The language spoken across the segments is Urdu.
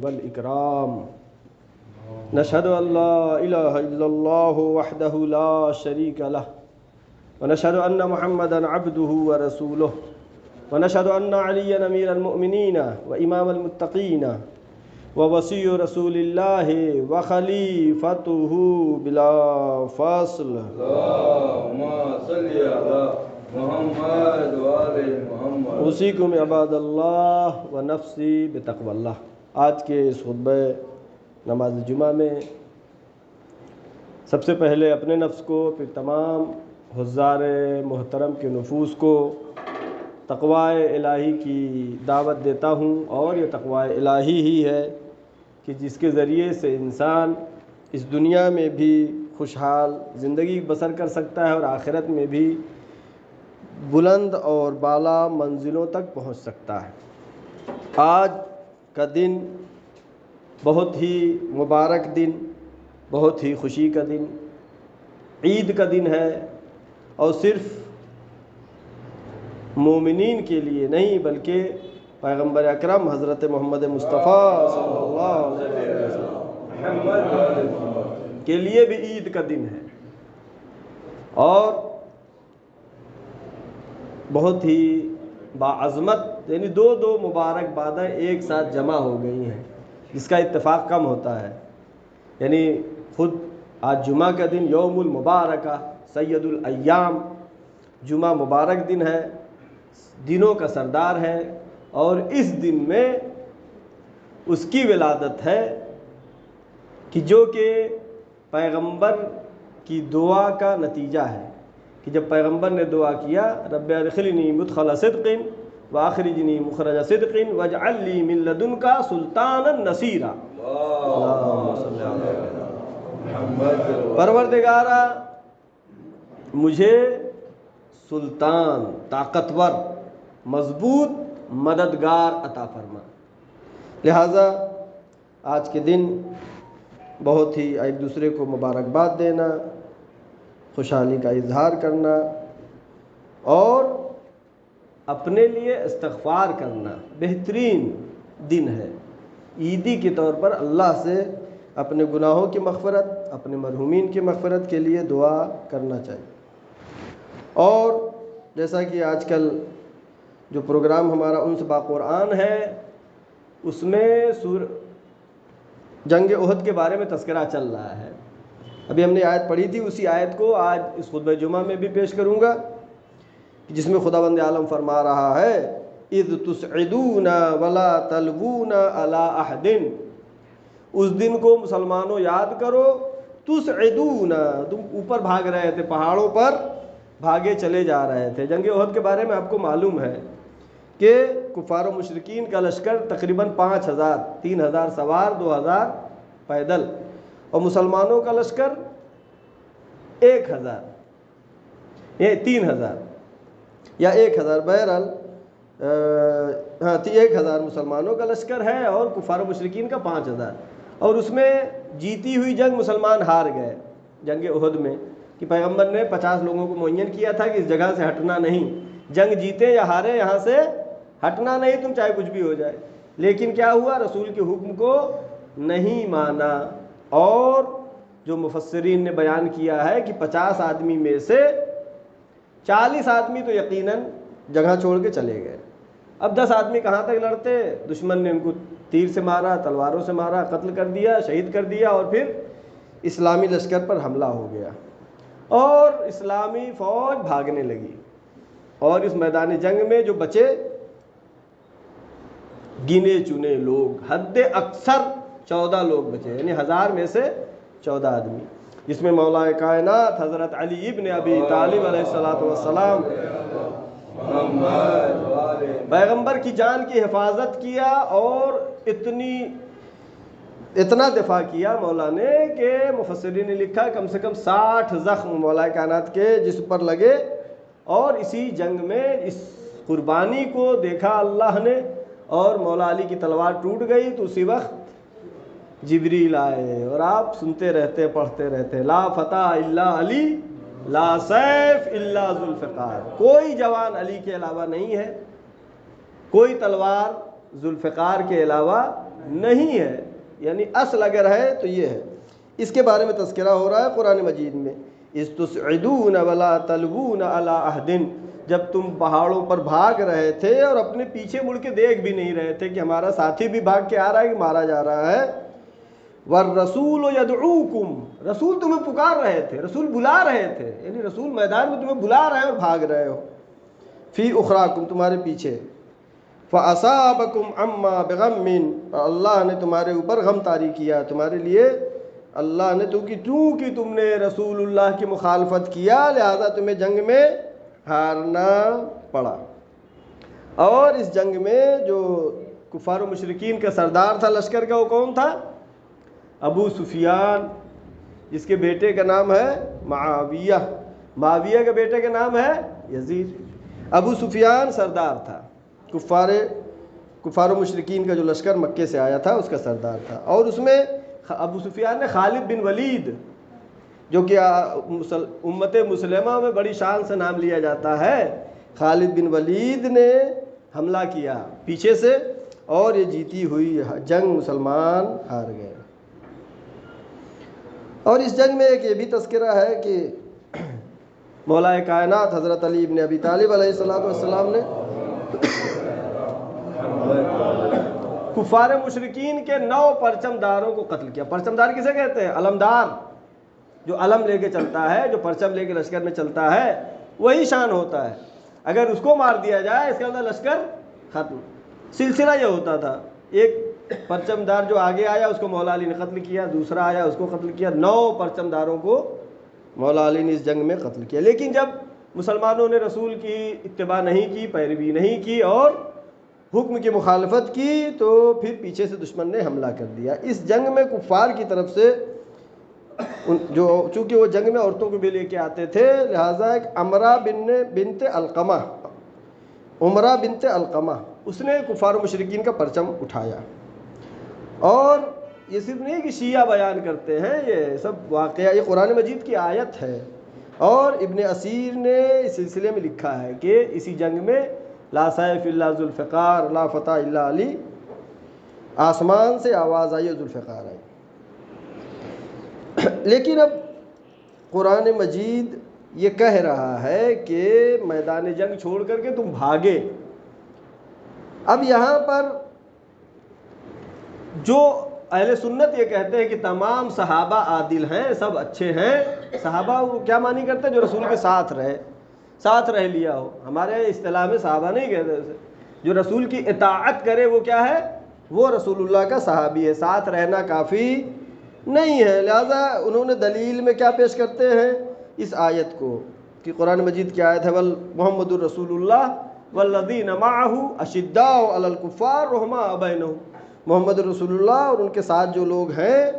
والإكرام نشهد أن لا إله إلا الله وحده لا شريك له ونشهد أن محمدا عبده ورسوله ونشهد أن عليا أمير المؤمنين وإمام المتقين ووصي رسول الله وخليفته بلا فاصل اللهم صل على محمد وآل محمد اوصیکم عباد اللہ و نفسی بتقوی اللہ۔ آج کے اس خطبہ نماز جمعہ میں سب سے پہلے اپنے نفس کو، پھر تمام حضار محترم کے نفوس کو تقوی الہی کی دعوت دیتا ہوں، اور یہ تقوی الہی ہی ہے کہ جس کے ذریعے سے انسان اس دنیا میں بھی خوشحال زندگی بسر کر سکتا ہے اور آخرت میں بھی بلند اور بالا منزلوں تک پہنچ سکتا ہے۔ آج کا دن بہت ہی مبارک دن، بہت ہی خوشی کا دن، عید کا دن ہے، اور صرف مومنین کے لیے نہیں بلکہ پیغمبر اکرم حضرت محمد مصطفیٰ صلی اللہ علیہ وسلم کے لیے بھی عید کا دن ہے، اور بہت ہی باعظمت، یعنی دو مبارک بادیں ایک ساتھ جمع ہو گئی ہیں، جس کا اتفاق کم ہوتا ہے۔ یعنی خود آج جمعہ کا دن یوم المبارکہ، سید الایام، جمعہ مبارک دن ہے، دنوں کا سردار ہے، اور اس دن میں اس کی ولادت ہے کہ جو کہ پیغمبر کی دعا کا نتیجہ ہے، کہ جب پیغمبر نے دعا کیا رب ادخلنی مدخل صدق واخرجنی مخرج صدق واجعل لی من لدنک سلطانا نصیرا، پروردگارا مجھے سلطان، طاقتور، مضبوط مددگار عطا فرما۔ لہٰذا آج کے دن بہت ہی ایک دوسرے کو مبارکباد دینا، خوشحالی کا اظہار کرنا، اور اپنے لیے استغفار کرنا بہترین دن ہے۔ عیدی کے طور پر اللہ سے اپنے گناہوں کی مغفرت، اپنے مرحومین کی مغفرت کے لیے دعا کرنا چاہیے۔ اور جیسا کہ آج کل جو پروگرام ہمارا انس با قرآن ہے، اس میں جنگ احد کے بارے میں تذکرہ چل رہا ہے۔ ابھی ہم نے آیت پڑھی تھی، اسی آیت کو آج اس خطبہ جمعہ میں بھی پیش کروں گا، جس میں خداوند عالم فرما رہا ہے اذ تسعدون ولا تلوون علی احد، اس دن کو مسلمانوں یاد کرو، تسعدون، تم اوپر بھاگ رہے تھے، پہاڑوں پر بھاگے چلے جا رہے تھے۔ جنگ احد کے بارے میں آپ کو معلوم ہے کہ کفار و مشرکین کا لشکر تقریباً 5000، 3000 سوار، 2000 پیدل، اور مسلمانوں کا لشکر 1000، یہ 3000 یا 1000، بہرحال 1000 مسلمانوں کا لشکر ہے اور کفار و مشرکین کا 5000، اور اس میں جیتی ہوئی جنگ مسلمان ہار گئے جنگ احد میں، کہ پیغمبر نے 50 لوگوں کو معین کیا تھا کہ اس جگہ سے ہٹنا نہیں، جنگ جیتے یا ہارے یہاں سے ہٹنا نہیں، تم چاہے کچھ بھی ہو جائے۔ لیکن کیا ہوا، رسول کے حکم کو نہیں مانا، اور جو مفسرین نے بیان کیا ہے کہ 50 آدمی میں سے 40 آدمی تو یقیناً جگہ چھوڑ کے چلے گئے۔ اب 10 آدمی کہاں تک لڑتے، دشمن نے ان کو تیر سے مارا، تلواروں سے مارا، قتل کر دیا، شہید کر دیا، اور پھر اسلامی لشکر پر حملہ ہو گیا، اور اسلامی فوج بھاگنے لگی، اور اس میدان جنگ میں جو بچے گنے چنے لوگ، حد اکثر 14 لوگ بچے، یعنی 1000 میں سے 14 آدمی، جس میں مولا کائنات حضرت علی ابن ابی طالب علیہ السلام پیغمبر کی جان کی حفاظت کیا، اور اتنا دفاع کیا مولا نے کہ مفسرین نے لکھا کم سے کم 60 زخم مولا کائنات کے جسم پر لگے، اور اسی جنگ میں اس قربانی کو دیکھا اللہ نے، اور مولا علی کی تلوار ٹوٹ گئی، تو اسی وقت جبریل آئے، اور آپ سنتے رہتے، پڑھتے رہتے، لا فتح الا علی لا سیف الا ذوالفقار، کوئی جوان علی کے علاوہ نہیں ہے، کوئی تلوار ذوالفقار کے علاوہ نہیں ہے، یعنی اصل اگر ہے تو یہ ہے۔ اس کے بارے میں تذکرہ ہو رہا ہے قرآن مجید میں، اذ تسعدون ولا تلوون علی عہد، جب تم پہاڑوں پر بھاگ رہے تھے اور اپنے پیچھے مڑ کے دیکھ بھی نہیں رہے تھے کہ ہمارا ساتھی بھی بھاگ کے آ رہا ہے کہ مارا جا رہا ہے۔ والرسول یدعوکم، رسول تمہیں پکار رہے تھے، رسول بلا رہے تھے، یعنی رسول میدان میں تمہیں بلا رہے ہیں اور بھاگ رہے ہو۔ فی اخراکم، تمہارے پیچھے۔ فاصابکم اما بغم، اور اللہ نے تمہارے اوپر غم طاری کیا تمہارے لیے، اللہ نے تو کیونکہ تم نے رسول اللہ کی مخالفت کیا لہذا تمہیں جنگ میں ہارنا پڑا۔ اور اس جنگ میں جو کفار و مشرکین کا سردار تھا لشکر کا، وہ کون تھا؟ ابو سفیان، جس کے بیٹے کا نام ہے معاویہ، معاویہ کے بیٹے کا نام ہے یزید۔ ابو سفیان سردار تھا، کفار و مشرکین کا جو لشکر مکے سے آیا تھا اس کا سردار تھا۔ اور اس میں ابو سفیان نے خالد بن ولید، جو کہ امت مسلمہ میں بڑی شان سے نام لیا جاتا ہے، خالد بن ولید نے حملہ کیا پیچھے سے، اور یہ جیتی ہوئی جنگ مسلمان ہار گئے۔ اور اس جنگ میں ایک یہ بھی تذکرہ ہے کہ مولا کائنات حضرت علی ابن ابی طالب علیہ السلام نے کفار مشرکین کے 9 پرچم داروں کو قتل کیا۔ پرچم دار کسے کہتے ہیں؟ علمدار، جو علم لے کے چلتا ہے، جو پرچم لے کے لشکر میں چلتا ہے، وہی شان ہوتا ہے۔ اگر اس کو مار دیا جائے اس کے اندر لشکر ختم۔ سلسلہ یہ ہوتا تھا، ایک پرچم دار جو آگے آیا اس کو مولا علی نے قتل کیا، دوسرا آیا اس کو قتل کیا، 9 پرچم داروں کو مولا علی نے اس جنگ میں قتل کیا۔ لیکن جب مسلمانوں نے رسول کی اتباع نہیں کی، پیروی نہیں کی اور حکم کی مخالفت کی، تو پھر پیچھے سے دشمن نے حملہ کر دیا۔ اس جنگ میں کفار کی طرف سے جو چونکہ وہ جنگ میں عورتوں کو بھی لے کے آتے تھے، لہٰذا ایک عمرہ بنت علقمہ اس نے کفار و مشرکین کا پرچم اٹھایا۔ اور یہ صرف نہیں کہ شیعہ بیان کرتے ہیں، یہ سب واقعہ، یہ قرآن مجید کی آیت ہے۔ اور ابن اسیر نے اس سلسلے میں لکھا ہے کہ اسی جنگ میں لا سیف الا ذوالفقار لا فتح الا علی، آسمان سے آواز آئی اور ذوالفقار آئی۔ لیکن اب قرآن مجید یہ کہہ رہا ہے کہ میدان جنگ چھوڑ کر کے تم بھاگے۔ اب یہاں پر جو اہل سنت یہ کہتے ہیں کہ تمام صحابہ عادل ہیں، سب اچھے ہیں، صحابہ وہ کیا معنی کرتے ہیں؟ جو رسول کے ساتھ رہ لیا ہو۔ ہمارے اصطلاح میں صحابہ نہیں کہتے اسے، جو رسول کی اطاعت کرے وہ کیا ہے؟ وہ رسول اللہ کا صحابی ہے، ساتھ رہنا کافی نہیں ہے۔ لہذا انہوں نے دلیل میں کیا پیش کرتے ہیں؟ اس آیت کو، کہ قرآن مجید کی آیت ہے محمد الرسول اللہ والذین معہ اشداء علی الکفار رحماء بینہم، محمد رسول اللہ اور ان کے ساتھ جو لوگ ہیں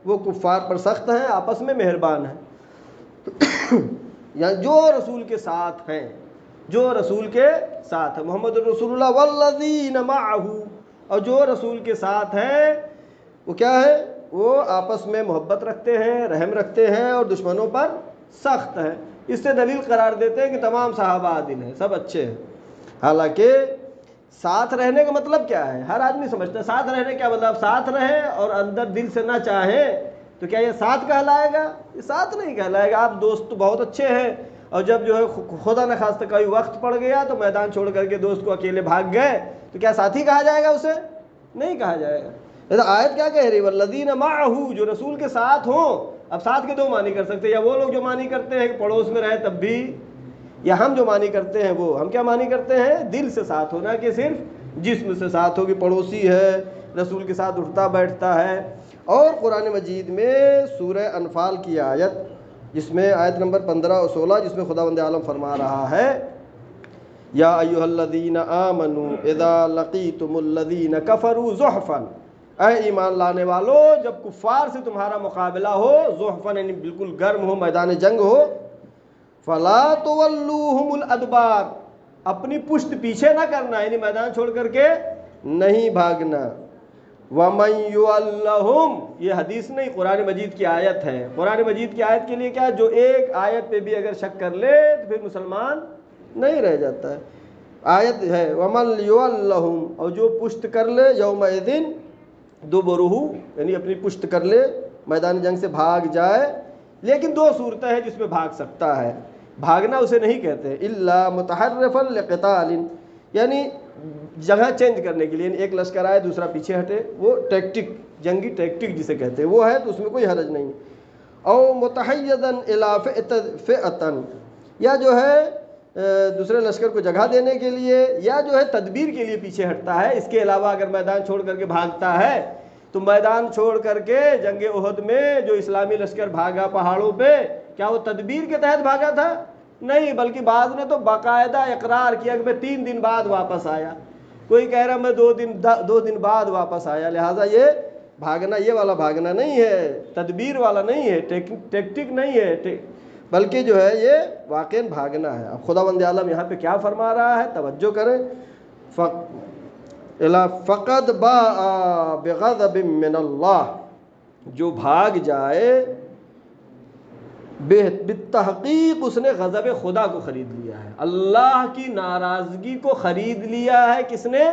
وہ کفار پر سخت ہیں، آپس میں مہربان ہیں۔ یعنی جو رسول کے ساتھ ہیں، جو رسول کے ساتھ ہیں، محمد رسول اللہ والذین معہ، اور جو رسول کے ساتھ ہیں وہ کیا ہے؟ وہ آپس میں محبت رکھتے ہیں، رحم رکھتے ہیں اور دشمنوں پر سخت ہیں۔ اس سے دلیل قرار دیتے ہیں کہ تمام صحابہ عادل ہیں، سب اچھے ہیں۔ حالانکہ ساتھ رہنے کا مطلب کیا ہے؟ ہر آدمی سمجھتا ہے ساتھ رہنے کیا مطلب؟ ساتھ رہیں اور اندر دل سے نہ چاہیں تو کیا یہ ساتھ کہلائے گا؟ یہ ساتھ نہیں کہلائے گا۔ آپ دوست تو بہت اچھے ہیں، اور جب جو ہے خدا نہ خواستہ کوئی وقت پڑ گیا تو میدان چھوڑ کر کے دوست کو اکیلے بھاگ گئے، تو کیا ساتھی کہا جائے گا؟ اسے نہیں کہا جائے گا۔ آیت کیا کہہ رہی؟ والذین معہ، جو رسول کے ساتھ ہوں۔ اب ساتھ کے 2 معنی کر سکتے ہیں، یا وہ لوگ جو معنی کرتے ہیں کہ پڑوس میں رہے تب بھی، یا ہم جو معنی کرتے ہیں وہ، ہم کیا معنی کرتے ہیں؟ دل سے ساتھ ہونا، کہ صرف جسم سے ساتھ ہو، کہ پڑوسی ہے، رسول کے ساتھ اٹھتا بیٹھتا ہے۔ اور قرآن مجید میں سورہ انفال کی آیت، جس میں آیت نمبر 15 اور 16، جس میں خداوند عالم فرما رہا ہے یا ایھا الذین آمنوا اذا لقیتم الذین کفروا زحفا، اے ایمان لانے والو جب کفار سے تمہارا مقابلہ ہو، زحفا یعنی بالکل گرم ہو، میدان جنگ ہو، فلا تولوہم الادبار، اپنی پشت پیچھے نہ کرنا، یعنی میدان چھوڑ کر کے نہیں بھاگنا۔ وَمَن يُوَلَّهُمْ، یہ حدیث نہیں، قرآن مجید کی آیت ہے۔ قرآن مجید کی آیت کے لیے کیا ہے؟ جو ایک آیت پہ بھی اگر شک کر لے تو پھر مسلمان نہیں رہ جاتا ہے۔ آیت ہے وَمَن يُوَلَّهُمْ، اور جو پشت کر لے، یومئذ، دو بروہو یعنی اپنی پشت کر لے، میدان جنگ سے بھاگ جائے. لیکن دو صورتیں ہیں جس میں بھاگ سکتا ہے. بھاگنا اسے نہیں کہتے الا متحرفا لقتال، یعنی جگہ چینج کرنے کے لیے، یعنی ایک لشکر آئے دوسرا پیچھے ہٹے، وہ ٹیکٹک، جنگی ٹیکٹک جسے کہتے ہیں وہ ہے، تو اس میں کوئی حرج نہیں. او متحیزا الی فئۃ، یا جو ہے دوسرے لشکر کو جگہ دینے کے لیے، یا جو ہے تدبیر کے لیے پیچھے ہٹتا ہے. اس کے علاوہ اگر میدان چھوڑ کر کے بھاگتا ہے تو میدان چھوڑ کر کے جنگ احد میں جو اسلامی لشکر بھاگا پہاڑوں پہ، کیا وہ تدبیر کے تحت بھاگا تھا؟ نہیں، بلکہ بعض نے تو باقاعدہ اقرار کیا کہ میں 3 دن بعد واپس آیا، کوئی کہہ رہا میں 2 دن بعد واپس آیا. لہٰذا یہ بھاگنا یہ والا بھاگنا نہیں ہے، تدبیر والا نہیں ہے، ٹیکٹک نہیں ہے، بلکہ جو ہے یہ واقعاً بھاگنا ہے. اب خداوند عالم یہاں پہ کیا فرما رہا ہے، توجہ کریں. فقد باء بغضب من اللہ، جو بھاگ جائے بالتحقیق اس نے غضب خدا کو خرید لیا ہے، اللہ کی ناراضگی کو خرید لیا ہے. کس نے؟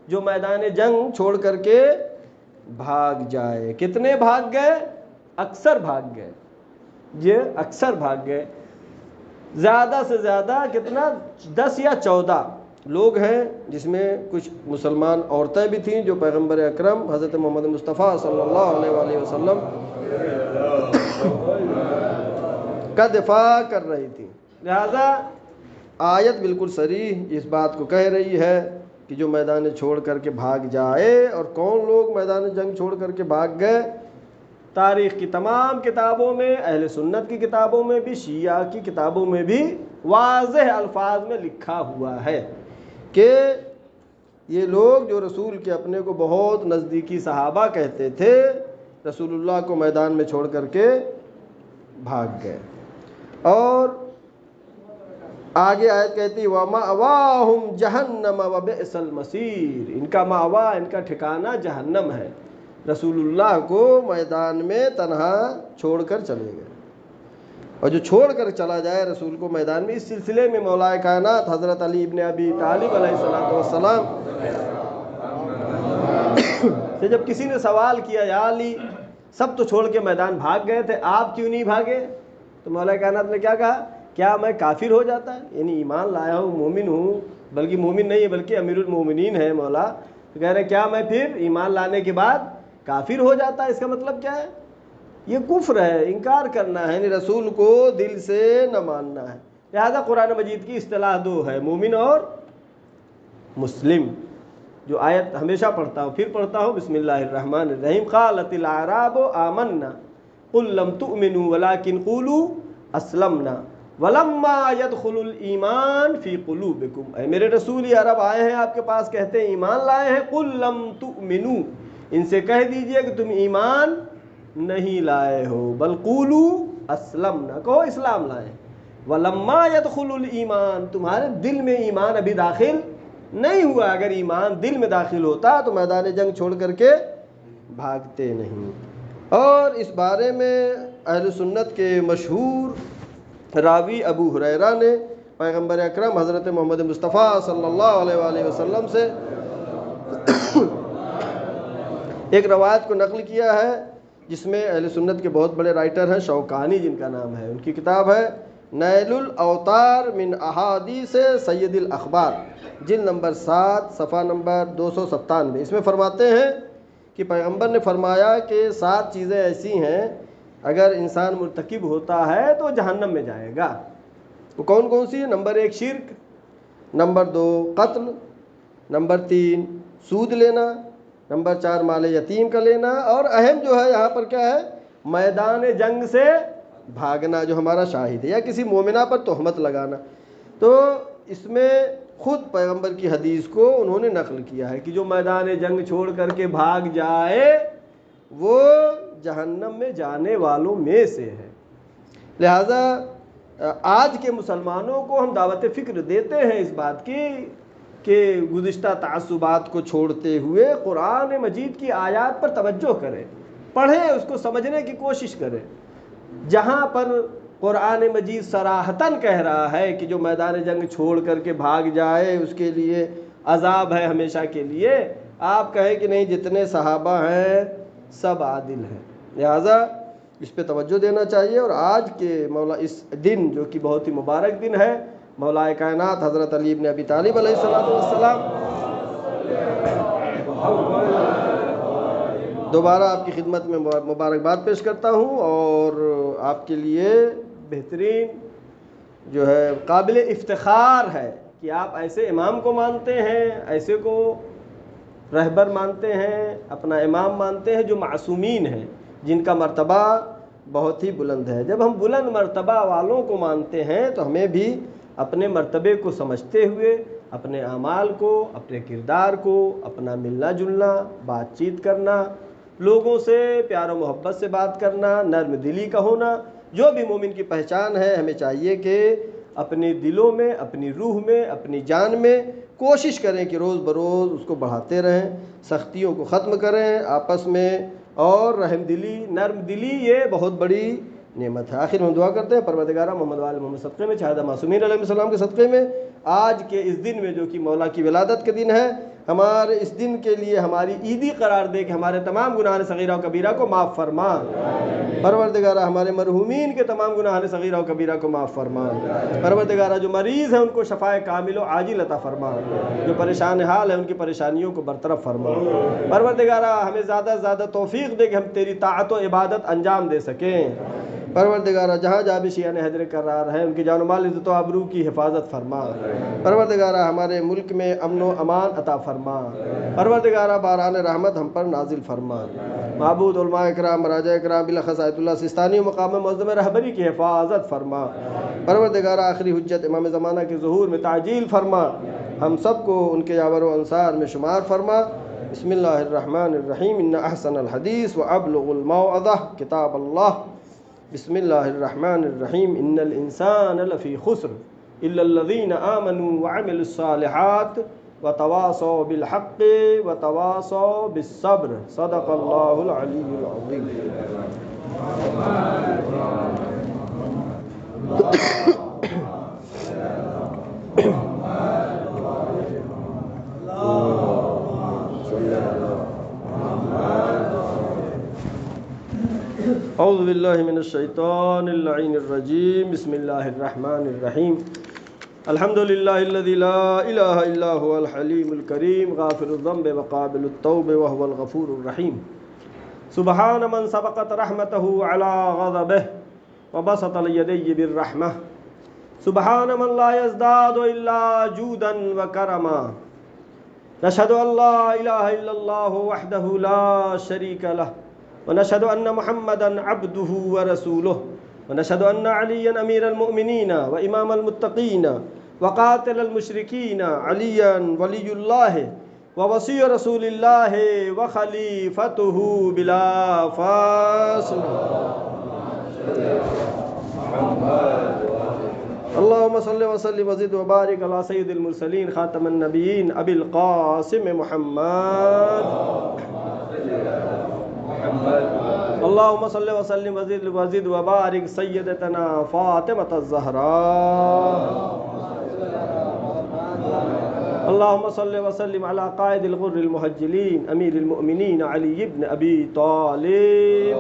جو میدان جنگ چھوڑ کر کے بھاگ جائے. کتنے بھاگ گئے؟ اکثر بھاگ گئے، یہ اکثر بھاگ گئے. زیادہ سے زیادہ کتنا؟ 10 یا 14 لوگ ہیں، جس میں کچھ مسلمان عورتیں بھی تھیں جو پیغمبر اکرم حضرت محمد مصطفیٰ صلی اللہ علیہ وآلہ وسلم کا دفاع کر رہی تھی. لہذا آیت بالکل صریح اس بات کو کہہ رہی ہے کہ جو میدان چھوڑ کر کے بھاگ جائے. اور کون لوگ میدان جنگ چھوڑ کر کے بھاگ گئے؟ تاریخ کی تمام کتابوں میں، اہل سنت کی کتابوں میں بھی، شیعہ کی کتابوں میں بھی واضح الفاظ میں لکھا ہوا ہے کہ یہ لوگ جو رسول کے اپنے کو بہت نزدیکی صحابہ کہتے تھے، رسول اللہ کو میدان میں چھوڑ کر کے بھاگ گئے. اور آگے آیت کہتی وَمَأْوَاهُمْ جَهَنَّمَ وَبِئْسَ الْمَصِيرُ، ان کا مأوا، ان کا ٹھکانہ جہنم ہے. رسول اللہ کو میدان میں تنہا چھوڑ کر چلے گئے. اور جو چھوڑ کر چلا جائے رسول کو میدان میں، اس سلسلے میں مولا کائنات حضرت علی ابن ابی طالب علیہ السلام سے جب کسی نے سوال کیا یا علی سب تو چھوڑ کے میدان بھاگ گئے تھے، آپ کیوں نہیں بھاگے؟ تو مولا کائنات نے کیا کہا؟ کیا میں کافر ہو جاتا؟ یعنی ایمان لایا ہوں، مومن ہوں، بلکہ مومن نہیں ہے بلکہ امیر المومنین ہے مولا. تو کہہ رہے کیا میں پھر ایمان لانے کے بعد کافر ہو جاتا؟ اس کا مطلب کیا ہے؟ یہ کفر ہے، انکار کرنا ہے، یعنی رسول کو دل سے نہ ماننا ہے. لہذا قرآن مجید کی اصطلاح 2 ہے، مومن اور مسلم. جو آیت ہمیشہ پڑھتا ہوں، پھر پڑھتا ہوں، بسم اللہ الرحمن الرحیم. قالت الاعراب آمنا قل لم تؤمنوا ولكن قولوا اسلمنا ولما يدخل الایمان فی قلوبکم. اے میرے رسول، یہ عرب آئے ہیں آپ کے پاس، کہتے ہیں ایمان لائے ہیں. قل لم تؤمنوا، ان سے کہہ دیجئے کہ تم ایمان نہیں لائے ہو، بل قولوا اسلمنا، کہو اسلام لائے. ولما يدخل الایمان، تمہارے دل میں ایمان ابھی داخل نہیں ہوا. اگر ایمان دل میں داخل ہوتا تو میدان جنگ چھوڑ کر کے بھاگتے نہیں. اور اس بارے میں اہل سنت کے مشہور راوی ابو ہریرہ نے پیغمبر اکرم حضرت محمد مصطفیٰ صلی اللہ علیہ وآلہ وسلم سے ایک روایت کو نقل کیا ہے، جس میں اہل سنت کے بہت بڑے رائٹر ہیں، شوکانی جن کا نام ہے. ان کی کتاب ہے نیل الاوطار من احادیث سید الاخبار، جلد نمبر 7 صفحہ نمبر 297. اس میں فرماتے ہیں کہ پیغمبر نے فرمایا کہ 7 چیزیں ایسی ہیں اگر انسان مرتکب ہوتا ہے تو جہنم میں جائے گا. وہ کون کون سی ہیں؟ نمبر 1 شرک، نمبر 2 قتل، نمبر 3 سود لینا، نمبر 4 مال یتیم کا لینا، اور اہم جو ہے یہاں پر کیا ہے؟ میدان جنگ سے بھاگنا، جو ہمارا شاہد ہے، یا کسی مومنہ پر تہمت لگانا. تو اس میں خود پیغمبر کی حدیث کو انہوں نے نقل کیا ہے کہ جو میدان جنگ چھوڑ کر کے بھاگ جائے وہ جہنم میں جانے والوں میں سے ہے. لہذا آج کے مسلمانوں کو ہم دعوت فکر دیتے ہیں اس بات کی کہ گزشتہ تعصبات کو چھوڑتے ہوئے قرآن مجید کی آیات پر توجہ کریں، پڑھیں، اس کو سمجھنے کی کوشش کریں. جہاں پر قرآن مجید صراحتاً کہہ رہا ہے کہ جو میدان جنگ چھوڑ کر کے بھاگ جائے اس کے لیے عذاب ہے ہمیشہ کے لیے، آپ کہیں کہ نہیں جتنے صحابہ ہیں سب عادل ہیں، لہٰذا اس پہ توجہ دینا چاہیے۔ اور آج کے اس دن جو کہ بہت ہی مبارک دن ہے، مولا کائنات حضرت علی بن ابی طالب علیہ السلام، دوبارہ آپ کی خدمت میں مبارکباد پیش کرتا ہوں، اور آپ کے لیے بہترین جو ہے قابل افتخار ہے کہ آپ ایسے امام کو مانتے ہیں، ایسے کو رہبر مانتے ہیں، اپنا امام مانتے ہیں جو معصومین ہیں، جن کا مرتبہ بہت ہی بلند ہے۔ جب ہم بلند مرتبہ والوں کو مانتے ہیں تو ہمیں بھی اپنے مرتبے کو سمجھتے ہوئے اپنے اعمال کو، اپنے کردار کو، اپنا ملنا جلنا، بات چیت کرنا، لوگوں سے پیار و محبت سے بات کرنا، نرم دلی کا ہونا، جو بھی مومن کی پہچان ہے، ہمیں چاہیے کہ اپنے دلوں میں، اپنی روح میں، اپنی جان میں کوشش کریں کہ روز بروز اس کو بڑھاتے رہیں، سختیوں کو ختم کریں آپس میں، اور رحم دلی، نرم دلی یہ بہت بڑی نعمت ہے۔ آخر ہم دعا کرتے ہیں پروردگارہ محمد وآل محمد صدقے میں، شہداء معصومین علیہ السلام کے صدقے میں، آج کے اس دن میں جو کہ مولا کی ولادت کے دن ہے، ہمارے اس دن کے لیے ہماری عیدی قرار دے کہ ہمارے تمام گناہ صغیرہ و کبیرہ کو معاف فرما۔ پروردگارہ ہمارے مرحومین کے تمام گناہ صغیرہ و کبیرہ کو معاف فرما۔ پروردگارہ جو مریض ہیں ان کو شفائے کامل و عاجل عطا فرما، جو پریشان حال ہیں ان کی پریشانیوں کو برطرف فرما۔ پروردگارہ ہمیں زیادہ سے زیادہ توفیق دے کہ ہم تیری طاعت و عبادت انجام دے سکیں۔ پروردگارہ جہاں جہاں بھی شیعہ حیدر قرار ہے ان کی جان و مال، عزت و آبرو کی حفاظت فرما۔ پروردگارہ ہمارے ملک میں امن و امان عطا فرما۔ پروردگارہ باران رحمت ہم پر نازل فرما۔ معبود علماء اکرام، مراجع اکرام، بالاخص آیت اللہ سستانی و مقام معظم رہبری کی حفاظت فرما۔ پروردگارہ آخری حجت امام زمانہ کے ظہور میں تعجیل فرما، ہم سب کو ان کے یاور و انصار میں شمار فرما۔ بسم اللہ الرحمن الرحیم، ان احسن الحدیث وابلغ الموعظہ کتاب اللہ۔ بسم اللہ الرحمن الرحیم، ان الانسان لفی خسر الا الذین آمنوا وعملوا الصالحات وتواصوا بالحق وتواصوا بالصبر، صدق اللہ العلی العظیم۔ اعوذ باللہ من الشیطان اللعین الرجیم، بسم اللہ الرحمن الرحیم، الحمد للہ الذی لا الہ الا هو الحلیم الکریم، غافر الذنب وقابل التوب وهو الغفور الرحیم، سبحان من سبقت رحمته على غضبه وبسط اليدي بالرحمة، سبحان من لا يزداد الا جودا وكرما، نشهد ان لا اله الا الله وحده لا شريك له، ونشهد ان محمدا عبده ورسوله، ونشهد ان عليا امير المؤمنين وامام المتقين وقاتل المشركين عليا ولي الله ووصي رسول الله وخليفته بلا فاصل، اللهم صل وسلم وزد وبارك على سيد المرسلين خاتم النبيين ابي القاسم محمد، اللهم صل وسلم وزد وبارك سيدتنا فاطمة الزهراء، اللهم صل وسلم على قائد الغر المهجلين امير المؤمنين علي بن ابي طالب،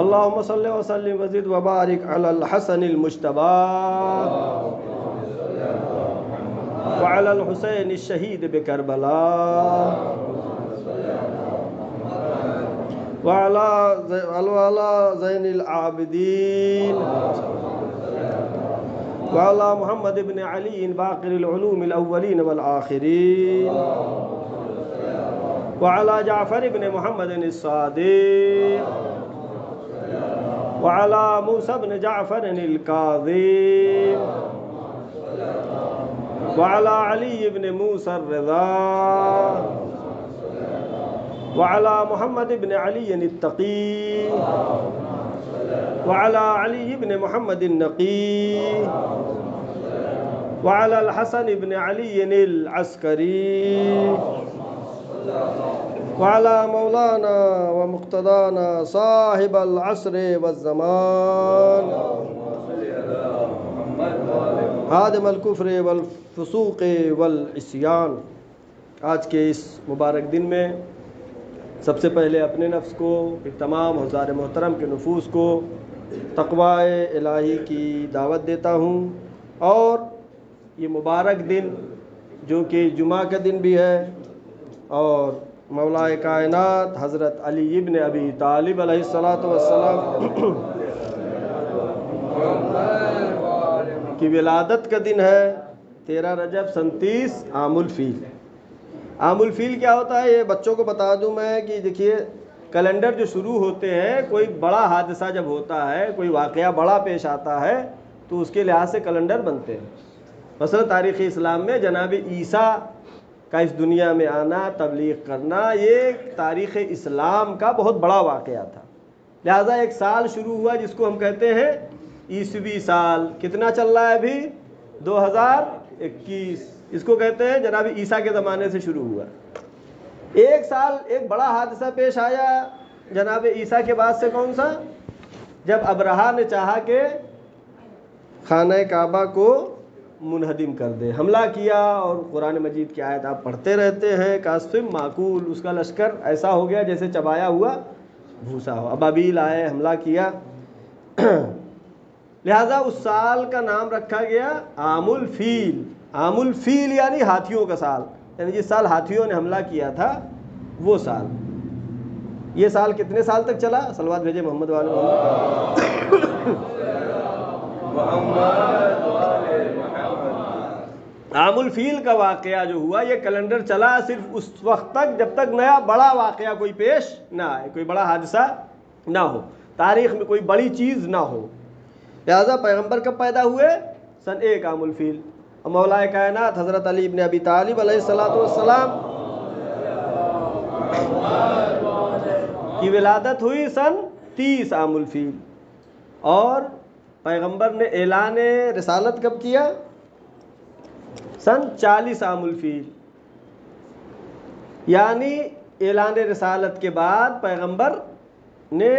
اللهم صل وسلم وزد وبارك على الحسن المجتبى وعلى الحسين الشهيد بكربلاء وعلى زين العابدين وعلى محمد بن علي باقر العلوم الأولين والآخرين وعلى جعفر بن محمد الصادق وعلى موسى بن جعفر الكاظم وعلى علي بن موسى الرضا وعلى محمد بن علي التقي وعلى علي بن محمد النقي وعلى الحسن بن علي العسكري وعلى مولانا ومقتدانا صاحب العصر والزمان عادم الکفر والفسوق والعصیان۔ آج کے اس مبارک دن میں سب سے پہلے اپنے نفس کو، پھر تمام حضار محترم کے نفوس کو تقوی الہی کی دعوت دیتا ہوں، اور یہ مبارک دن جو کہ جمعہ کا دن بھی ہے، اور مولائے کائنات حضرت علی ابن ابی طالب علیہ السلام کی ولادت کا دن ہے، 13 رجب سن 30 عام الفیل۔ عام الفیل کیا ہوتا ہے یہ بچوں کو بتا دوں میں کہ دیکھیے کیلنڈر جو شروع ہوتے ہیں، کوئی بڑا حادثہ جب ہوتا ہے، کوئی واقعہ بڑا پیش آتا ہے تو اس کے لحاظ سے کیلنڈر بنتے ہیں۔ مثلا تاریخ اسلام میں جناب عیسیٰ کا اس دنیا میں آنا، تبلیغ کرنا، یہ تاریخ اسلام کا بہت بڑا واقعہ تھا، لہٰذا ایک سال شروع ہوا جس کو ہم کہتے ہیں عیسوی سال۔ کتنا چل رہا ہے ابھی؟ 2021۔ اس کو کہتے ہیں جناب عیسیٰ کے زمانے سے شروع ہوا۔ ایک سال ایک بڑا حادثہ پیش آیا جناب عیسیٰ کے بعد سے، کون سا؟ جب ابرہہ نے چاہا کہ خانہ کعبہ کو منہدم کر دے، حملہ کیا، اور قرآن مجید کی آیت آپ پڑھتے رہتے ہیں، کاسفم معقول، اس کا لشکر ایسا ہو گیا جیسے چبایا ہوا بھوسا ہو، ابابیل آئے، حملہ کیا۔ لہذا اس سال کا نام رکھا گیا عام الفیل۔ عام الفیل یعنی ہاتھیوں کا سال، یعنی جس سال ہاتھیوں نے حملہ کیا تھا وہ سال۔ یہ سال کتنے سال تک چلا؟ صلوات بھیجے محمد والے عام الفیل کا واقعہ جو ہوا، یہ کیلنڈر چلا صرف اس وقت تک جب تک نیا بڑا واقعہ کوئی پیش نہ آئے، کوئی بڑا حادثہ نہ ہو، تاریخ میں کوئی بڑی چیز نہ ہو۔ لہذا پیغمبر کب پیدا ہوئے؟ سن 1 عام الفیل، اور مولائے کائنات حضرت علی ابن ابی طالب علیہ السلام کی ولادت ہوئی سن 30 عام الفیل، اور پیغمبر نے اعلان رسالت کب کیا؟ سن 40 عام الفیل۔ یعنی اعلان رسالت کے بعد پیغمبر نے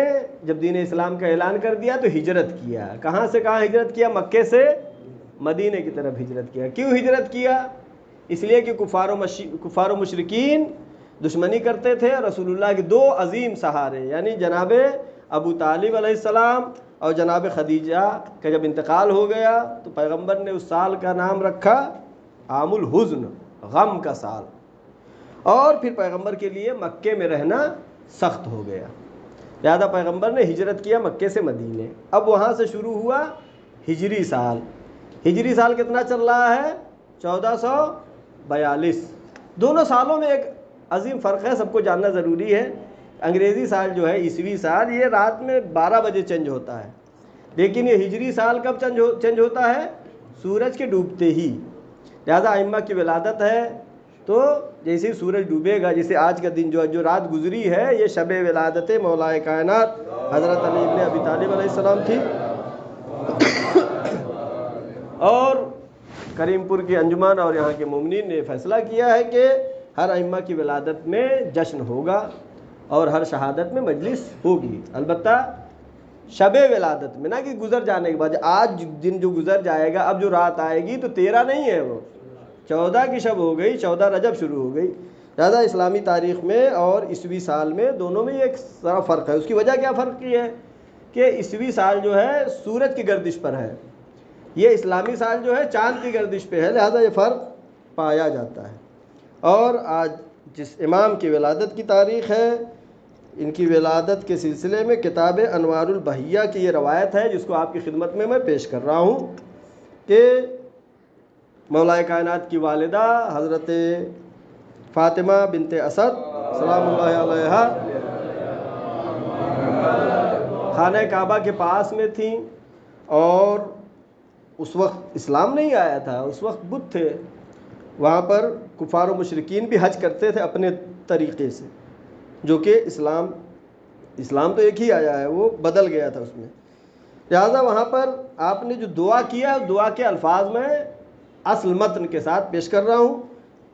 جب دین اسلام کا اعلان کر دیا تو ہجرت کیا۔ کہاں سے کہاں ہجرت کیا؟ مکے سے مدینے کی طرف ہجرت کیا۔ کیوں ہجرت کیا؟ اس لیے کہ کفار و مشرکین دشمنی کرتے تھے، رسول اللہ کے 2 عظیم سہارے یعنی جناب ابو طالب علیہ السلام اور جناب خدیجہ کا جب انتقال ہو گیا تو پیغمبر نے اس سال کا نام رکھا عام الحزن، غم کا سال۔ اور پھر پیغمبر کے لیے مکے میں رہنا سخت ہو گیا، لہذا پیغمبر نے ہجرت کیا مکے سے مدینے۔ اب وہاں سے شروع ہوا ہجری سال۔ ہجری سال کتنا چل رہا ہے؟ 1442۔ دونوں سالوں میں ایک عظیم فرق ہے، سب کو جاننا ضروری ہے۔ انگریزی سال جو ہے، عیسوی سال، یہ رات میں 12 بجے چینج ہوتا ہے، لیکن یہ ہجری سال کب چینج ہوتا ہے؟ سورج کے ڈوبتے ہی۔ لہذا ائمہ کی ولادت ہے تو جیسے ہی سورج ڈوبے گا، جیسے آج کا دن جو رات گزری ہے، یہ شب ولادت مولائے کائنات حضرت علی ابن ابی طالب علیہ السلام تھی۔ اور کریم پور کی انجمن اور یہاں کے مومنین نے فیصلہ کیا ہے کہ ہر ائمہ کی ولادت میں جشن ہوگا اور ہر شہادت میں مجلس ہوگی، البتہ شب ولادت میں، نہ کہ گزر جانے کے بعد۔ آج دن جو گزر جائے گا، اب جو رات آئے گی تو 13 نہیں ہے، وہ 14 کی شب ہو گئی، 14 رجب شروع ہو گئی۔ لہٰذا اسلامی تاریخ میں اور عیسوی سال میں دونوں میں ایک ذرا فرق ہے۔ اس کی وجہ کیا فرق یہ ہے کہ عیسوی سال جو ہے سورج کی گردش پر ہے، یہ اسلامی سال جو ہے چاند کی گردش پہ ہے، لہذا یہ فرق پایا جاتا ہے۔ اور آج جس امام کی ولادت کی تاریخ ہے، ان کی ولادت کے سلسلے میں کتاب انوار البہیہ کی یہ روایت ہے، جس کو آپ کی خدمت میں پیش کر رہا ہوں کہ مولائے کائنات کی والدہ حضرت فاطمہ بنت اسد سلام اللہ علیہا خانہ کعبہ کے پاس میں تھیں، اور اس وقت اسلام نہیں آیا تھا، اس وقت بت تھے۔ وہاں پر کفار و مشرکین بھی حج کرتے تھے اپنے طریقے سے، جو کہ اسلام تو ایک ہی آیا ہے، وہ بدل گیا تھا اس میں۔ لہٰذا وہاں پر آپ نے جو دعا کیا، دعا کے الفاظ میں اصل متن کے ساتھ پیش کر رہا ہوں۔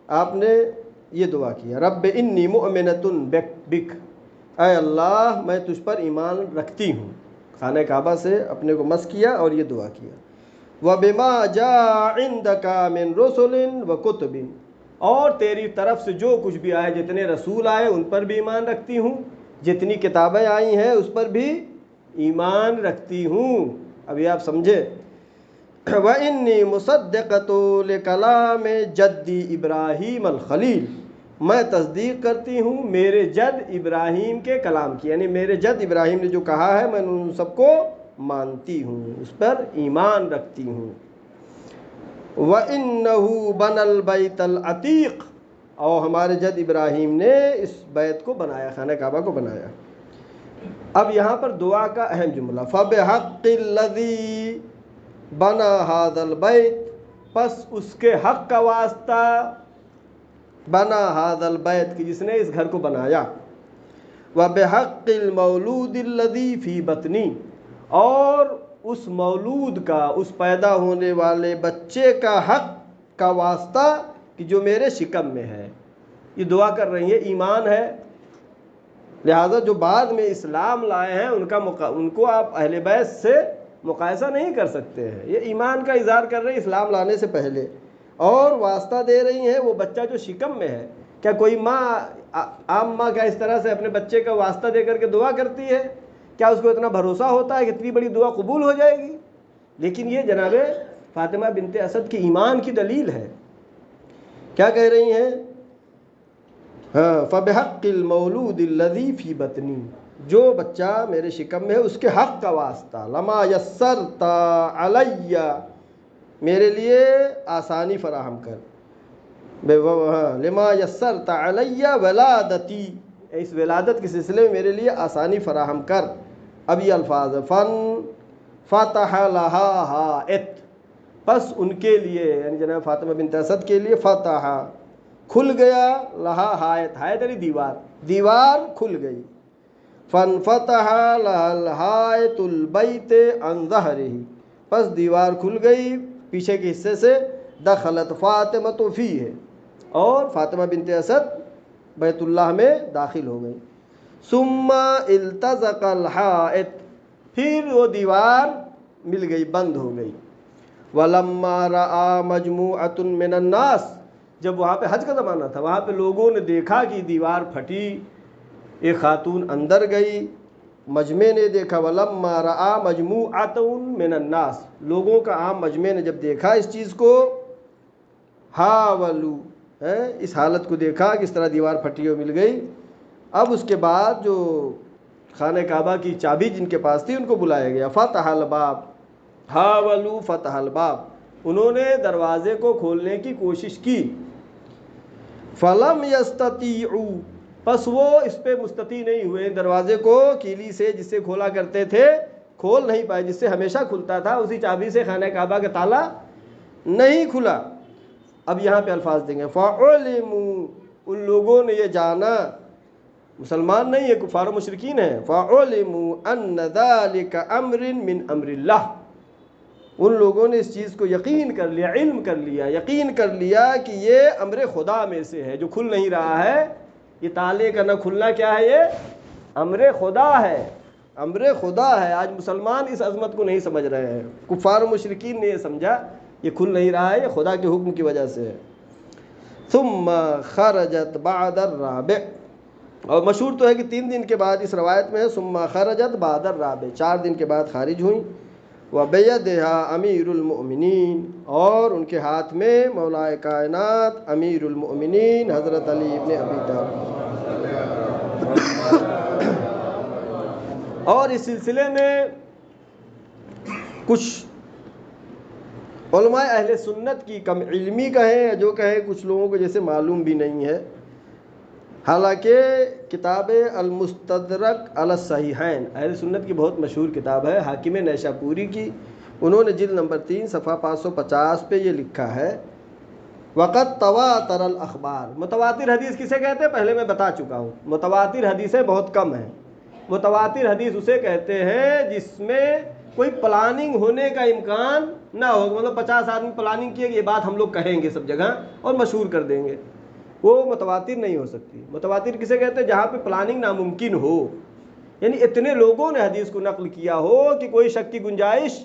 آپ نے یہ دعا کیا، رب انی مؤمنۃ بک، اے اللہ میں تجھ پر ایمان رکھتی ہوں۔ خانہ کعبہ سے اپنے کو مس کیا اور یہ دعا کیا، وَبِمَا جَاءَ عِندَكَ مِن رُسُلٍ وَكُتُبٍ، اور تیری طرف سے جو کچھ بھی آئے، جتنے رسول آئے ان پر بھی ایمان رکھتی ہوں، جتنی کتابیں آئی ہیں اس پر بھی ایمان رکھتی ہوں۔ ابھی آپ سمجھے، وَإِنِّي مُصَدِّقَةٌ لِكَلَامِ جَدِّ إِبْرَاهِيمَ الْخَلِيلِ، میں تصدیق کرتی ہوں میرے جد ابراہیم کے کلام کی، یعنی میرے جد ابراہیم نے جو کہا ہے میں ان سب کو مانتی ہوں، اس پر ایمان رکھتی ہوں۔ وَإِنَّهُ بَنَى الْبَيْتَ الْعَتِيقَ، اور ہمارے جد ابراہیم نے اس بیت کو بنایا، خانہ کعبہ کو بنایا۔ اب یہاں پر دعا کا اہم جملہ، فَبِحَقِّ الَّذِي بَنَى هَذَا الْبَيْتَ، پس اس کے حق کا واسطہ، بنا هذا البیت، کہ جس نے اس گھر کو بنایا، وَبِحَقِّ الْمَوْلُودِ الَّذِي فِي بَطْنِي، اور اس مولود کا، اس پیدا ہونے والے بچے کا حق کا واسطہ کہ جو میرے شکم میں ہے۔ یہ دعا کر رہی ہے، ایمان ہے، لہذا جو بعد میں اسلام لائے ہیں ان کو آپ اہل بیت سے مقایسہ نہیں کر سکتے ہیں۔ یہ ایمان کا اظہار کر رہے ہیں اسلام لانے سے پہلے، اور واسطہ دے رہی ہیں وہ بچہ جو شکم میں ہے۔ کیا کوئی ماں، عام ماں کیا اس طرح سے اپنے بچے کا واسطہ دے کر کے دعا کرتی ہے؟ کیا اس کو اتنا بھروسہ ہوتا ہے کہ اتنی بڑی دعا قبول ہو جائے گی؟ لیکن یہ جناب فاطمہ بنت اسد کی ایمان کی دلیل ہے۔ کیا کہہ رہی ہیں؟ فَبِحَقِّ الْمَوْلُودِ الَّذِي فِي بَطْنِي، جو بچہ میرے شکم میں ہے اس کے حق کا واسطہ، لَمَا يَسَّرْتَ عَلَيَّ، میرے لیے آسانی فراہم کر، لما یسرت علی ولادتی، اس ولادت کے سلسلے میں میرے لیے آسانی فراہم کر۔ اب یہ الفاظ فن فتح لہا حائط، پس ان کے لیے یعنی جناب فاطمہ بنت اسد کے لیے فتح کھل گیا، لہا حائط، حائط یعنی دیوار، دیوار کھل گئی۔ فن فتح لہا الحائط البیت عن ظہرہ، پس دیوار کھل گئی پیچھے کے حصے سے، دخلت فاطمہ تو فی ہے، اور فاطمہ بنت اسد بیت اللہ میں داخل ہو گئی۔ ثم التزق الحائط، پھر وہ دیوار مل گئی، بند ہو گئی۔ ولما رأى مجموعة من الناس، جب وہاں پہ حج کا زمانہ تھا، وہاں پہ لوگوں نے دیکھا کہ دیوار پھٹی، ایک خاتون اندر گئی، مجمع نے دیکھا، ولما رأى مجموعة من الناس، لوگوں کا عام مجمع نے جب دیکھا اس چیز کو، حاولوا، اس حالت کو دیکھا کہ اس طرح دیوار پھٹی ہو مل گئی۔ اب اس کے بعد جو خانہ کعبہ کی چابی جن کے پاس تھی ان کو بلایا گیا، فتح الباب، حاولوا فتح الباب، انہوں نے دروازے کو کھولنے کی کوشش کی، فلم یستطیعوا، پس وہ اس پہ مستطیع نہیں ہوئے، دروازے کو کیلی سے جس سے کھولا کرتے تھے کھول نہیں پائے، جس سے ہمیشہ کھلتا تھا اسی چابی سے خانہ کعبہ کا تالا نہیں کھلا۔ اب یہاں پہ الفاظ دیں گے، فَعُلِمُوا، ان لوگوں نے یہ جانا، مسلمان نہیں، یہ کفار و مشرکین ہیں، فَعُلِمُوا أَنَّ ذَلِكَ أَمْرٍ مِّنْ أَمْرِ اللَّهِ، ان لوگوں نے اس چیز کو یقین کر لیا، علم کر لیا، یقین کر لیا کہ یہ امر خدا میں سے ہے، جو کھل نہیں رہا ہے، یہ تالے کا نہ کھلنا کیا ہے، یہ امر خدا ہے، امر خدا ہے۔ آج مسلمان اس عظمت کو نہیں سمجھ رہے ہیں، کفار و مشرکین نے یہ سمجھا یہ کھل نہیں رہا ہے، یہ خدا کے حکم کی وجہ سے ہے۔ ثم خرجت بعد الرابع، اور مشہور تو ہے کہ 3 دن کے بعد، اس روایت میں ہے ثم خرجت بعد الرابع، 4 دن کے بعد خارج ہوئیں۔ وَبِيَدِهَا أَمِيرُ الْمُؤْمِنِينَ، اور ان کے ہاتھ میں مولا کائنات امیر المؤمنین حضرت علی ابن ابی طالب۔ اور اس سلسلے میں کچھ علماء اہل سنت کی کم علمی کہیں یا جو کہیں، کچھ لوگوں کو جیسے معلوم بھی نہیں ہے، حالانکہ کتاب المستدرک علی الصحیحین اہل سنت کی بہت مشہور کتاب ہے، حاکم نیشاپوری کی، انہوں نے جلد نمبر 3 صفحہ 550 پہ یہ لکھا ہے، وقت تواتر الاخبار، متواتر حدیث کسے کہتے ہیں پہلے میں بتا چکا ہوں، متواتر حدیثیں بہت کم ہیں۔ متواتر حدیث اسے کہتے ہیں جس میں کوئی پلاننگ ہونے کا امکان نہ ہو، مطلب 50 آدمی پلاننگ کیے کہ یہ بات ہم لوگ کہیں گے سب جگہ اور مشہور کر دیں گے، وہ متواتر نہیں ہو سکتی۔ متواتر کسے کہتے ہیں؟ جہاں پہ پلاننگ ناممکن ہو، یعنی اتنے لوگوں نے حدیث کو نقل کیا ہو کہ کوئی شک کی گنجائش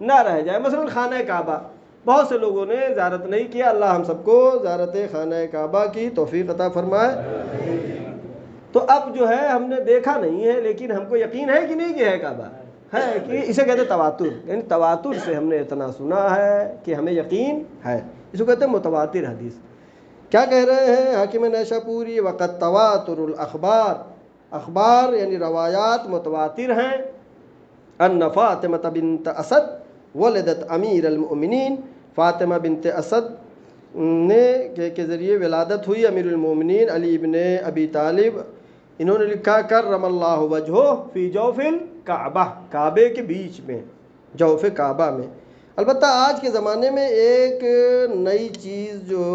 نہ رہ جائے۔ مثلا خانہ کعبہ، بہت سے لوگوں نے زیارت نہیں کیا، اللہ ہم سب کو زیارت خانہ کعبہ کی توفیق عطا فرمائے۔ تو اب جو ہے ہم نے دیکھا نہیں ہے، لیکن ہم کو یقین ہے کہ نہیں کہ ہے کعبہ، ہے کہ اسے کہتے ہیں تواتر، یعنی تواتر سے ہم نے اتنا سنا ہے کہ ہمیں یقین ہے، اس کو کہتے ہیں متواتر حدیث۔ کیا کہہ رہے ہیں حاکم نیشا پوری؟ وقت تواتر الاخبار، اخبار یعنی روایات متواتر ہیں، ان فاطمہ بنت اسد ولدت امیر المؤمنین، فاطمہ بنت اسد نے کے ذریعے ولادت ہوئی امیر المومنین علی ابن ابی طالب۔ انہوں نے لکھا کرم اللہ وجہہ فی جوف الکعبہ، کعبے کے بیچ میں، جوف کعبہ میں۔ البتہ آج کے زمانے میں ایک نئی چیز جو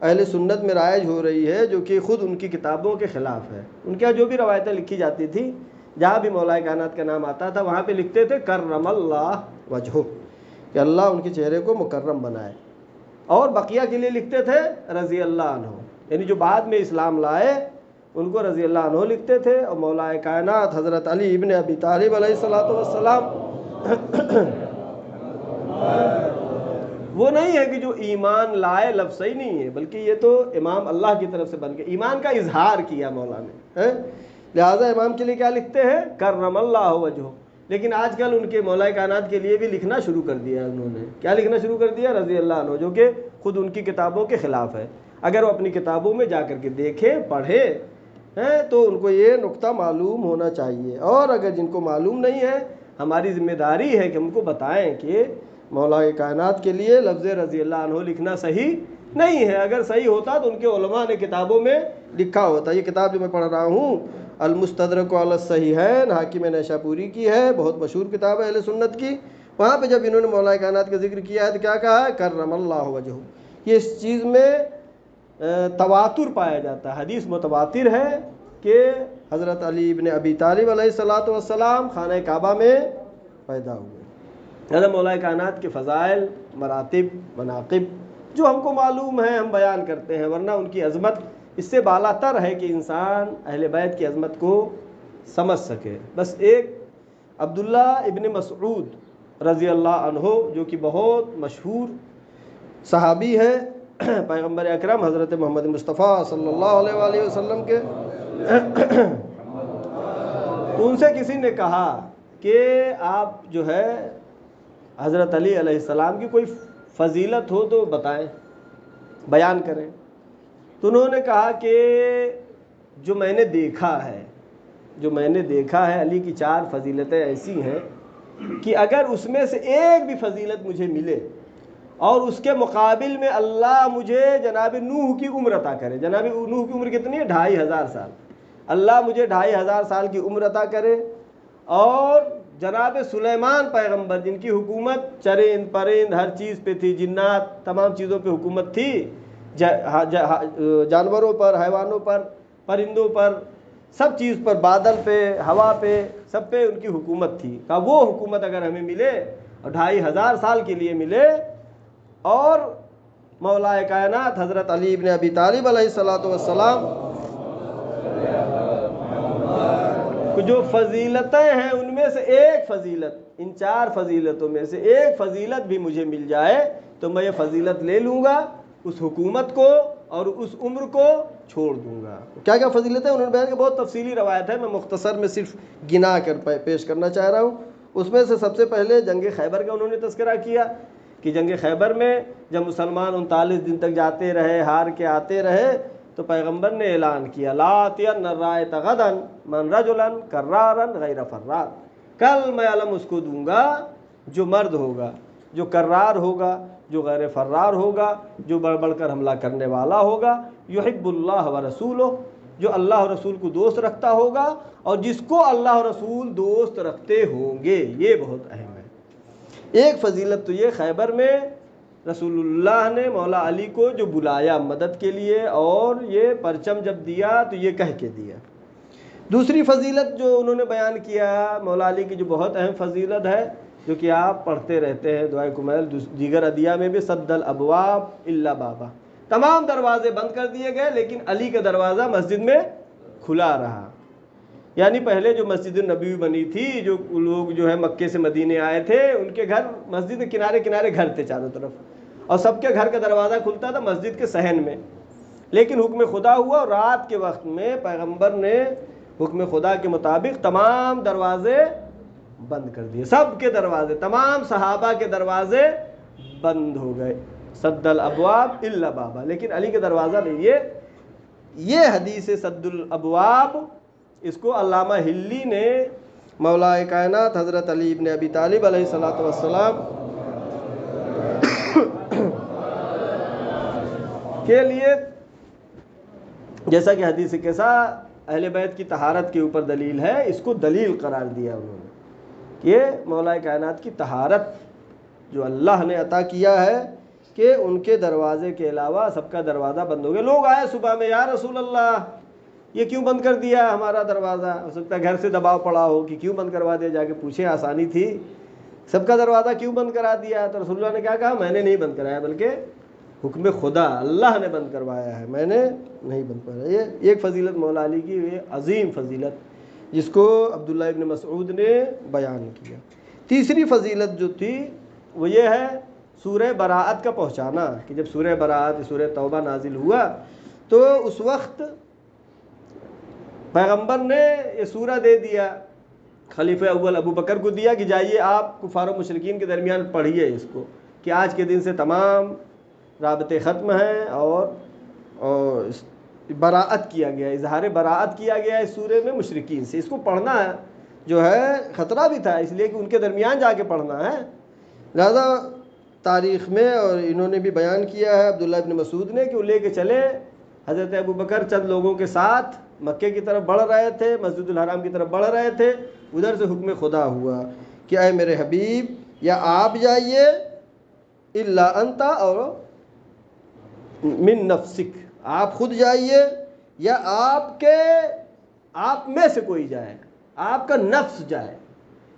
اہل سنت میں رائج ہو رہی ہے، جو کہ خود ان کی کتابوں کے خلاف ہے۔ ان کے جو بھی روایتیں لکھی جاتی تھی، جہاں بھی مولا کائنات کا نام آتا تھا وہاں پہ لکھتے تھے کرم اللہ وجہہ، کہ اللہ ان کے چہرے کو مکرم بنائے، اور بقیہ کے لیے لکھتے تھے رضی اللہ عنہ، یعنی جو بعد میں اسلام لائے ان کو رضی اللہ عنہ لکھتے تھے، اور مولا کائنات حضرت علی ابن ابی طالب علیہ الصلوۃ والسلام وہ نہیں ہے کہ جو ایمان لائے لفظ صحیح نہیں ہے، بلکہ یہ تو امام اللہ کی طرف سے بن کے ایمان کا اظہار کیا مولا نے، لہٰذا امام کے لیے کیا لکھتے ہیں؟ کرم اللہ وجہہ۔ لیکن آج کل ان کے مولا کائنات کے لیے بھی لکھنا شروع کر دیا، انہوں نے کیا لکھنا شروع کر دیا؟ رضی اللہ عنہ، جو کہ خود ان کی کتابوں کے خلاف ہے۔ اگر وہ اپنی کتابوں میں جا کر کے دیکھیں پڑھیں تو ان کو یہ نقطہ معلوم ہونا چاہیے، اور اگر جن کو معلوم نہیں ہے ہماری ذمہ داری ہے کہ ہم کو بتائیں کہ مولا کائنات کے لیے لفظ رضی اللہ عنہ لکھنا صحیح نہیں ہے۔ اگر صحیح ہوتا تو ان کے علماء نے کتابوں میں لکھا ہوتا۔ یہ کتاب جو میں پڑھ رہا ہوں المستدرک علی الصحیحین، حاکم نیشا پوری کی ہے، بہت مشہور کتاب ہے اہل سنت کی۔ وہاں پہ جب انہوں نے مولا کائنات کا ذکر کیا ہے تو کیا کہا ہے؟ کرم اللہ وجہہ۔ یہ اس چیز میں تواتر پایا جاتا ہے، حدیث متواتر ہے کہ حضرت علی ابن ابی طالب علیہ الصلوۃ والسلام خانہ کعبہ میں پیدا ہوئے۔ حضرت مولا کائنات کے فضائل، مراتب، مناقب جو ہم کو معلوم ہے ہم بیان کرتے ہیں، ورنہ ان کی عظمت اس سے بالا تر ہے کہ انسان اہل بیت کی عظمت کو سمجھ سکے۔ بس ایک عبداللہ ابن مسعود رضی اللہ عنہ جو کہ بہت مشہور صحابی ہے پیغمبر اکرم حضرت محمد مصطفیٰ صلی اللہ علیہ وآلہ وسلم کے، تو ان سے کسی نے کہا کہ آپ جو ہے حضرت علی علیہ السلام کی کوئی فضیلت ہو تو بتائیں، بیان کریں۔ تو انہوں نے کہا کہ جو میں نے دیکھا ہے علی کی 4 فضیلتیں ایسی ہیں کہ اگر اس میں سے ایک بھی فضیلت مجھے ملے اور اس کے مقابل میں اللہ مجھے جناب نوح کی عمر عطا کرے، جناب نوح کی عمر کتنی ہے؟ 2500 سال، اللہ مجھے 2500 سال کی عمر عطا کرے، اور جناب سلیمان پیغمبر جن کی حکومت چرند پرند ہر چیز پہ تھی، جنات تمام چیزوں پہ حکومت تھی، جانوروں پر، حیوانوں پر، پرندوں پر، سب چیز پر، بادل پہ، ہوا پہ، سب پہ ان کی حکومت تھی، کہا وہ حکومت اگر ہمیں ملے اور 2500 سال کے لیے ملے، اور مولا کائنات حضرت علی ابن ابی طالب علیہ الصلوۃ والسلام جو فضیلتیں ہیں ان میں سے ایک فضیلت، ان 4 فضیلتوں میں سے ایک فضیلت بھی مجھے مل جائے تو میں یہ فضیلت لے لوں گا، اس حکومت کو اور اس عمر کو چھوڑ دوں گا۔ کیا کیا فضیلتیں انہوں نے بیان کی؟ بہت تفصیلی روایت ہے، میں مختصر میں صرف گنا کر پیش کرنا چاہ رہا ہوں۔ اس میں سے سب سے پہلے جنگ خیبر کا انہوں نے تذکرہ کیا کہ جنگ خیبر میں جب مسلمان 39 دن تک جاتے رہے، ہار کے آتے رہے، تو پیغمبر نے اعلان کیا لا تین الرایۃ غدا من رجلا کرارا غیر فرار، کل میں علم اس کو دوں گا جو مرد ہوگا، جو کرار ہوگا، جو غیر فرار ہوگا، جو بڑھ بڑھ کر حملہ کرنے والا ہوگا، یحب اللہ و رسولہ، جو اللہ اور رسول کو دوست رکھتا ہوگا، اور جس کو اللہ اور رسول دوست رکھتے ہوں گے۔ یہ بہت اہم ہے۔ ایک فضیلت تو یہ خیبر میں رسول اللہ نے مولا علی کو جو بلایا مدد کے لیے، اور یہ پرچم جب دیا تو یہ کہہ کے دیا۔ دوسری فضیلت جو انہوں نے بیان کیا مولا علی کی جو بہت اہم فضیلت ہے، جو کہ آپ پڑھتے رہتے ہیں دعائے کمیل دیگر ادعیہ میں بھی، سد الابواب الا بابا، تمام دروازے بند کر دیے گئے لیکن علی کا دروازہ مسجد میں کھلا رہا۔ یعنی پہلے جو مسجد النبوی بنی تھی، جو لوگ جو ہے مکے سے مدینے آئے تھے، ان کے گھر مسجد کے کنارے کنارے گھر تھے چاروں طرف، اور سب کے گھر کا دروازہ کھلتا تھا مسجد کے صحن میں. لیکن حکم خدا ہوا اور رات کے وقت میں پیغمبر نے حکم خدا کے مطابق تمام دروازے بند کر دیے، سب کے دروازے، تمام صحابہ کے دروازے بند ہو گئے. سد الابواب الا بابا، لیکن علی کا دروازہ نہیں. یہ حدیث سد الابواب، اس کو علامہ ہلی نے مولا کائنات حضرت علی ابن ابی طالب علیہ الصلوۃ والسلام کے لیے، جیسا کہ حدیث کیسا اہل بیت کی طہارت کے اوپر دلیل ہے، اس کو دلیل قرار دیا انہوں نے کہ مولا کائنات کی طہارت جو اللہ نے عطا کیا ہے کہ ان کے دروازے کے علاوہ سب کا دروازہ بند ہو گیا. لوگ آئے صبح میں، یا رسول اللہ یہ کیوں بند کر دیا ہمارا دروازہ؟ ہو سکتا ہے گھر سے دباؤ پڑا ہو کہ کیوں بند کروا دیا، جا کے پوچھیں، آسانی تھی، سب کا دروازہ کیوں بند کرا دیا؟ تو رسول اللہ نے کیا کہا؟ میں نے نہیں بند کرایا، بلکہ حکم خدا اللہ نے بند کروایا ہے، میں نے نہیں بند کرایا. یہ ایک فضیلت مولا علی کی، یہ عظیم فضیلت جس کو عبداللہ ابن مسعود نے بیان کیا. تیسری فضیلت جو تھی وہ یہ ہے سورہ براءت کا پہنچانا، کہ جب سورہ براءت، سورہ توبہ نازل ہوا تو اس وقت پیغمبر نے یہ سورہ دے دیا، خلیفہ اول ابو بکر کو دیا کہ جائیے آپ کفار و مشرکین کے درمیان پڑھیے اس کو، کہ آج کے دن سے تمام رابطے ختم ہیں اور براءت کیا گیا، اظہار براءت کیا گیا اس سورے میں مشرکین سے. اس کو پڑھنا ہے جو ہے خطرہ بھی تھا، اس لیے کہ ان کے درمیان جا کے پڑھنا ہے. لہذا تاریخ میں اور انہوں نے بھی بیان کیا ہے عبداللہ ابن مسعود نے کہ وہ لے کے چلے. حضرت ابو بکر چند لوگوں کے ساتھ مکے کی طرف بڑھ رہے تھے، مسجد الحرام کی طرف بڑھ رہے تھے. ادھر سے حکم خدا ہوا کہ اے میرے حبیب، یا آپ جائیے الا انت، اور من نفسک، آپ خود جائیے، یا آپ میں سے کوئی جائے، آپ کا نفس جائے.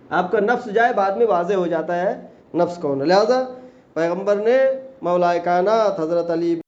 آپ کا نفس جائے، بعد میں واضح ہو جاتا ہے نفس کون ہے. لہذا پیغمبر نے مولا کائنات حضرت علی